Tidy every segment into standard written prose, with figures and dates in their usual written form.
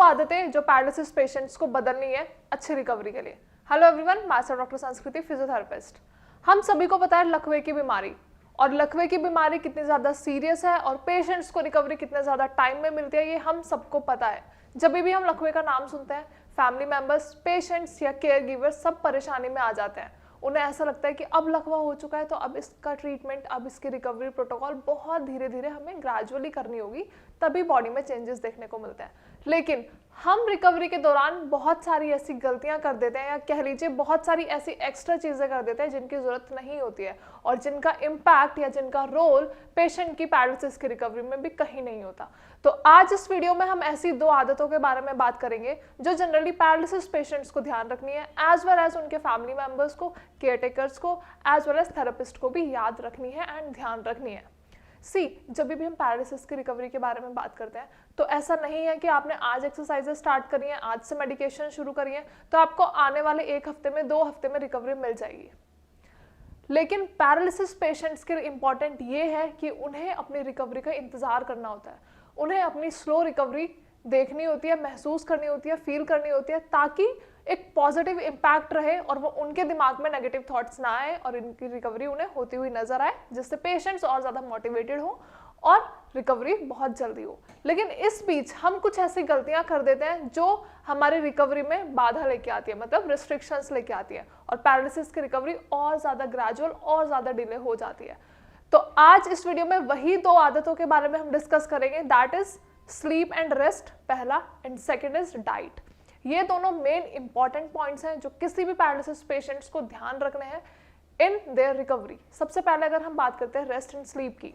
आदतें जो paralysis patients को बदलनी है अच्छी रिकवरी के लिए। हेलो एवरीवन, मैं डॉक्टर संस्कृति, फिजियोथेरेपिस्ट। हम सभी को पता है लकवे की बीमारी, और लकवे की बीमारी कितनी ज़्यादा सीरियस है और पेशेंट्स को रिकवरी कितने ज़्यादा टाइम में मिलती है, ये हम सबको पता है। जब भी हम लकवे का नाम सुनते हैं, फैमिली मेंबर्स, पेशेंट्स या केयर गिवर्स सब परेशानी में आ जाते हैं। उन्हें ऐसा लगता है कि अब लकवा हो चुका है तो अब इसका ट्रीटमेंट, अब इसकी रिकवरी प्रोटोकॉल बहुत धीरे धीरे हमें ग्रेजुअली करनी होगी, तभी बॉडी में चेंजेस देखने को मिलते हैं। लेकिन हम रिकवरी के दौरान बहुत सारी ऐसी गलतियां कर देते हैं, या कह लीजिए बहुत सारी ऐसी एक्स्ट्रा चीजें कर देते हैं जिनकी जरूरत नहीं होती है और जिनका इम्पैक्ट या जिनका रोल पेशेंट की पैरालिसिस की रिकवरी में भी कहीं नहीं होता। तो आज इस वीडियो में हम ऐसी 2 आदतों के बारे में बात करेंगे जो जनरली पैरालिसिस पेशेंट्स को ध्यान रखनी है, एज वेल एज उनके फैमिली मेंबर्स को, केयरटेकर्स को, एज वेल एज थेरेपिस्ट को भी याद रखनी है एंड ध्यान रखनी है। जब भी हम पैरालिसिस की रिकवरी के बारे में बात करते हैं तो ऐसा नहीं है कि आपने आज एक्सरसाइजेस स्टार्ट करी है, आज से मेडिकेशन शुरू करी है तो आपको आने वाले 1 हफ्ते में, 2 हफ्ते में रिकवरी मिल जाएगी। लेकिन पैरालिसिस पेशेंट्स के लिए इंपॉर्टेंट ये है कि उन्हें अपनी रिकवरी का इंतजार करना होता है, उन्हें अपनी स्लो रिकवरी देखनी होती है, महसूस करनी होती है, फील करनी होती है, ताकि एक पॉजिटिव इम्पैक्ट रहे और वो उनके दिमाग में नेगेटिव थॉट्स ना आए और इनकी रिकवरी उन्हें होती हुई नजर आए, जिससे पेशेंट्स और ज़्यादा मोटिवेटेड हो और रिकवरी बहुत जल्दी हो। लेकिन इस बीच हम कुछ ऐसी गलतियां कर देते हैं जो हमारी रिकवरी में बाधा लेके आती है, मतलब रिस्ट्रिक्शंस लेके आती है, और पैरालिसिस की रिकवरी और ज़्यादा ग्रेजुअल और ज़्यादा डिले हो जाती है। तो आज इस वीडियो में वही 2 आदतों के बारे में हम डिस्कस करेंगे, that is sleep and rest पहला, एंड सेकेंड इज डाइट। ये दोनों मेन इंपॉर्टेंट पॉइंट्स हैं जो किसी भी पैरालिसिस पेशेंट्स को ध्यान रखने हैं इन देयर रिकवरी। सबसे पहले अगर हम बात करते हैं रेस्ट एंड स्लीप की,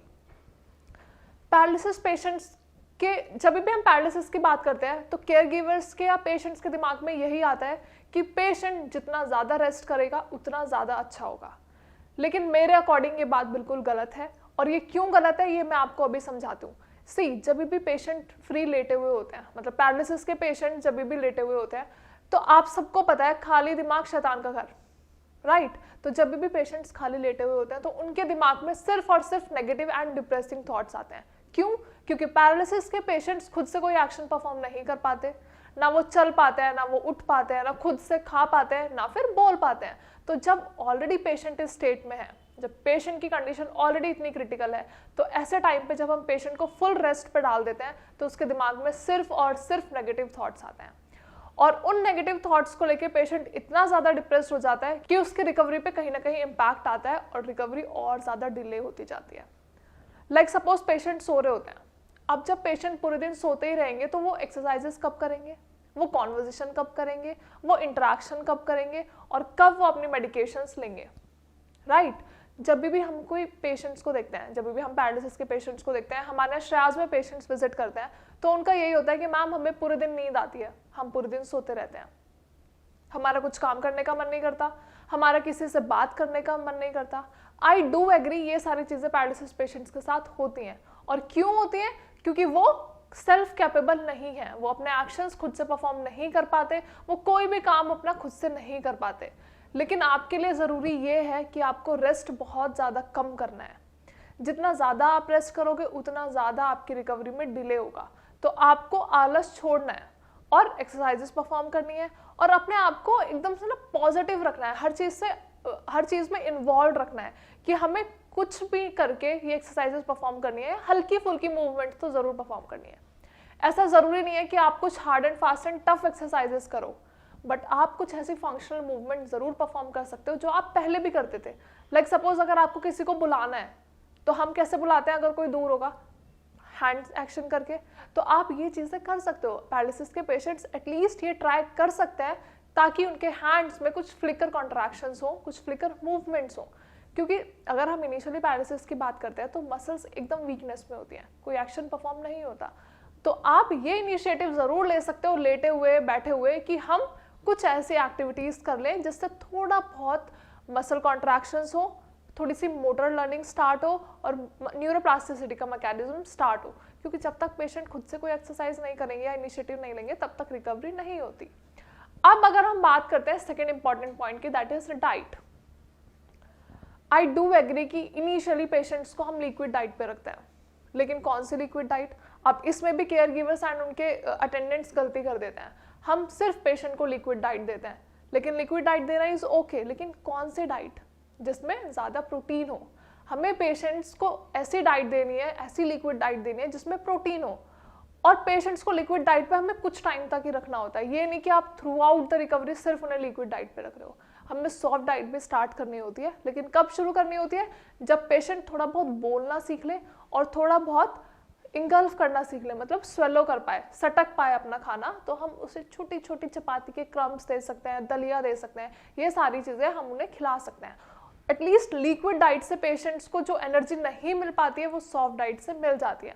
पैरालिसिस पेशेंट्स के जब भी हम पैरालिसिस की बात करते हैं तो केयर गिवर्स के या पेशेंट्स के दिमाग में यही आता है कि पेशेंट जितना ज़्यादा रेस्ट करेगा उतना ज़्यादा अच्छा होगा। लेकिन मेरे अकॉर्डिंग ये बात बिल्कुल गलत है, और ये क्यों गलत है ये मैं आपको अभी समझाती हूँ। जब भी पेशेंट फ्री लेटे हुए होते हैं, मतलब पैरालिसिस के पेशेंट जब भी लेटे हुए होते हैं, तो आप सबको पता है खाली दिमाग शैतान का घर, राइट? तो जब भी पेशेंट्स खाली लेटे हुए होते हैं तो उनके दिमाग में सिर्फ और सिर्फ नेगेटिव एंड डिप्रेसिंग थॉट्स आते हैं। क्यों? क्योंकि पैरालिसिस के पेशेंट्स खुद से कोई एक्शन परफॉर्म नहीं कर पाते, ना वो चल पाते हैं, ना वो उठ पाते हैं, ना खुद से खा पाते हैं, ना फिर बोल पाते हैं। तो जब ऑलरेडी पेशेंट इस स्टेट में है, जब पेशेंट की कंडीशन ऑलरेडी इतनी क्रिटिकल है, तो ऐसे टाइम पे जब हम पेशेंट को फुल रेस्ट पे डाल देते हैं तो उसके दिमाग में सिर्फ और सिर्फ नेगेटिव थॉट्स आते हैं, और उन नेगेटिव थॉट्स को लेके पेशेंट इतना ज़्यादा डिप्रेस्ड हो जाता है कि उसकी रिकवरी पे कहीं ना कहीं इम्पैक्ट आता है और रिकवरी और ज़्यादा डिले होती जाती है। लाइक सपोज पेशेंट सो रहे होते हैं, अब जब पेशेंट पूरे दिन सोते ही रहेंगे तो वो एक्सरसाइजेस कब करेंगे, वो कॉन्वर्जेशन कब करेंगे, वो इंटरेक्शन कब करेंगे, और कब वो अपनी मेडिकेशंस लेंगे, राइट? जब भी हम कोई पेशेंट्स को देखते हैं, जब भी हम पैरालिसिस के पेशेंट्स को देखते हैं, हमारे यहाँ श्रेयाज में पेशेंट्स विजिट करते हैं, तो उनका यही होता है कि मैम हमें पूरे दिन नींद आती है, हम पूरे दिन सोते रहते हैं, हमारा कुछ काम करने का मन नहीं करता, हमारा किसी से बात करने का मन नहीं करता। आई डू एग्री, ये सारी चीज़ें पैरालिसिस पेशेंट्स के साथ होती हैं। और क्यों होती हैं? क्योंकि वो सेल्फ कैपेबल नहीं है, वो अपने एक्शंस खुद से परफॉर्म नहीं कर पाते, वो कोई भी काम अपना खुद से नहीं कर पाते। लेकिन आपके लिए ज़रूरी ये है कि आपको रेस्ट बहुत ज़्यादा कम करना है। जितना ज़्यादा आप रेस्ट करोगे उतना ज़्यादा आपकी रिकवरी में डिले होगा। तो आपको आलस छोड़ना है और एक्सरसाइजेस परफॉर्म करनी है, और अपने आप को एकदम से ना पॉजिटिव रखना है, हर चीज़ में इन्वॉल्व रखना है कि हमें कुछ भी करके ये एक्सरसाइजेस परफॉर्म करनी है, हल्की फुल्की मूवमेंट तो ज़रूर परफॉर्म करनी है। ऐसा ज़रूरी नहीं है कि आप कुछ hard and fast and tough exercises करो, बट आप कुछ ऐसी फंक्शनल मूवमेंट ज़रूर परफॉर्म कर सकते हो जो आप पहले भी करते थे। लाइक सपोज अगर आपको किसी को बुलाना है तो हम कैसे बुलाते हैं अगर कोई दूर होगा? हैंड एक्शन करके। तो आप ये चीज़ें कर सकते हो। पैरालिसिस के पेशेंट्स एटलीस्ट ये ट्राई कर सकते हैं ताकि उनके हैंड्स में कुछ फ्लिकर कॉन्ट्रैक्शंस हो, कुछ फ्लिकर मूवमेंट्स हो, क्योंकि अगर हम इनिशियली पैरालिसिस की बात करते हैं तो मसल्स एकदम वीकनेस में होती हैं, कोई एक्शन परफॉर्म नहीं होता। तो आप ये इनिशिएटिव ज़रूर ले सकते हो लेटे हुए, बैठे हुए, कि हम कुछ ऐसी एक्टिविटीज़ कर लें जिससे थोड़ा बहुत मसल कॉन्ट्रैक्शंस हो, थोड़ी सी मोटर लर्निंग स्टार्ट हो और न्यूरोप्लास्टिसिटी का मैकेनिज्म स्टार्ट हो। क्योंकि जब तक पेशेंट खुद से कोई एक्सरसाइज नहीं करेंगे या इनिशिएटिव नहीं लेंगे तब तक रिकवरी नहीं होती। अब अगर हम बात करते हैं सेकेंड इंपॉर्टेंट पॉइंट की, that is diet. I do agree कि इनिशियली पेशेंट्स को हम लिक्विड डाइट पे रखते हैं, लेकिन कौन सी लिक्विड डाइट? अब इसमें भी केयर गिवर्स एंड उनके अटेंडेंट्स गलती कर देते हैं। हम सिर्फ पेशेंट को लिक्विड डाइट देते हैं, लेकिन लिक्विड डाइट देना इज ओके, लेकिन कौन सी डाइट जिसमें ज़्यादा प्रोटीन हो। हमें पेशेंट्स को ऐसी डाइट देनी है, ऐसी लिक्विड डाइट देनी है जिसमें प्रोटीन हो। और पेशेंट्स को लिक्विड डाइट पे हमें कुछ टाइम तक ही रखना होता है, ये नहीं कि आप थ्रू आउट द रिकवरी सिर्फ उन्हें लिक्विड डाइट पे रख रहे हो। हमें सॉफ्ट डाइट भी स्टार्ट करनी होती है, लेकिन कब शुरू करनी होती है? जब पेशेंट थोड़ा बहुत बोलना सीख ले और थोड़ा बहुत इंगल्फ करना सीख ले, मतलब स्वेलो कर पाए, सटक पाए अपना खाना, तो हम उसे छोटी छोटी चपाती के क्रम्स दे सकते हैं, दलिया दे सकते हैं, ये सारी चीज़ें हम उन्हें खिला सकते हैं। एटलीस्ट लिक्विड डाइट से पेशेंट्स को जो एनर्जी नहीं मिल पाती है वो सॉफ्ट डाइट से मिल जाती है।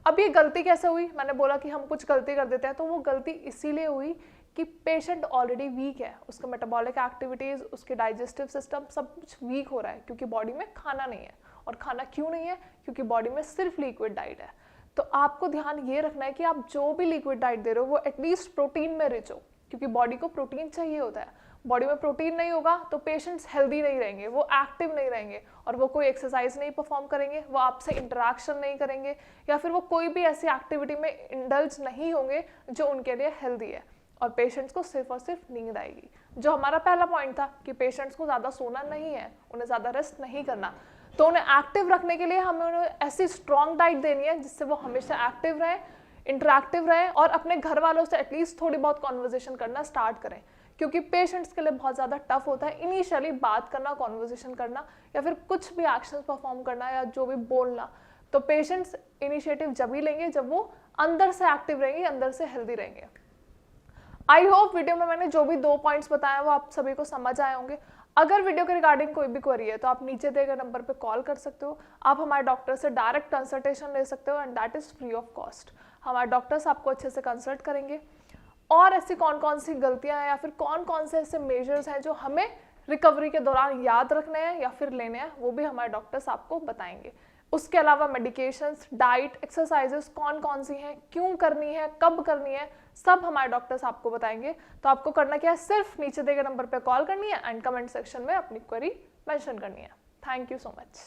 अब ये गलती कैसे हुई? मैंने बोला कि हम कुछ गलती कर देते हैं, तो वो गलती इसीलिए हुई कि पेशेंट ऑलरेडी वीक है, उसका मेटाबॉलिक एक्टिविटीज़, उसके डाइजेस्टिव सिस्टम सब कुछ वीक हो रहा है क्योंकि बॉडी में खाना नहीं है। और खाना क्यों नहीं है? क्योंकि बॉडी में सिर्फ लिक्विड डाइट है। तो आपको ध्यान ये रखना है कि आप जो भी लिक्विड डाइट दे रहे हो वो एटलीस्ट प्रोटीन में रिच हो, क्योंकि बॉडी को प्रोटीन चाहिए होता है। बॉडी में प्रोटीन नहीं होगा तो पेशेंट्स हेल्दी नहीं रहेंगे, वो एक्टिव नहीं रहेंगे, और वो कोई एक्सरसाइज नहीं परफॉर्म करेंगे, वो आपसे इंटरेक्शन नहीं करेंगे, या फिर वो कोई भी ऐसी एक्टिविटी में इंडल्ज नहीं होंगे जो उनके लिए हेल्दी है। और पेशेंट्स को सिर्फ और सिर्फ नींद आएगी, जो हमारा पहला पॉइंट था कि पेशेंट्स को ज़्यादा सोना नहीं है, उन्हें ज़्यादा रेस्ट नहीं करना। तो उन्हें एक्टिव रखने के लिए हमें उन्हें ऐसी स्ट्रॉन्ग डाइट देनी है जिससे वो हमेशा एक्टिव रहे, इंटरेक्टिव रहे, और अपने घर वालों से एटलीस्ट थोड़ी बहुत कॉन्वर्जेशन करना स्टार्ट करें, क्योंकि पेशेंट्स के लिए बहुत ज़्यादा टफ होता है इनिशियली बात करना, कॉन्वर्जेशन करना, या फिर कुछ भी एक्शन परफॉर्म करना या जो भी बोलना। तो पेशेंट्स इनिशिएटिव जब ही लेंगे जब वो अंदर से एक्टिव रहेंगे, अंदर से हेल्दी रहेंगे। आई होप वीडियो में मैंने जो भी 2 पॉइंट्स बताए वो आप सभी को समझ आए होंगे। अगर वीडियो के रिगार्डिंग कोई भी क्वेरी है तो आप नीचे दिए गए नंबर पे कॉल कर सकते हो। आप हमारे डॉक्टर से डायरेक्ट कंसल्टेशन ले सकते हो, and that is free of cost. हमारे डॉक्टर्स आपको अच्छे से कंसल्ट करेंगे। और ऐसी कौन कौन सी गलतियां हैं या फिर कौन कौन से ऐसे मेजर्स हैं जो हमें रिकवरी के दौरान याद रखने हैं या फिर लेने हैं, वो भी हमारे डॉक्टर्स आपको बताएंगे। उसके अलावा मेडिकेशंस, डाइट, एक्सरसाइजेस कौन कौन सी हैं, क्यों करनी है, कब करनी है, सब हमारे डॉक्टर्स आपको बताएंगे। तो आपको करना क्या है? सिर्फ नीचे दिए गए नंबर पर कॉल करनी है एंड कमेंट सेक्शन में अपनी क्वेरी मेंशन करनी है। Thank you so much.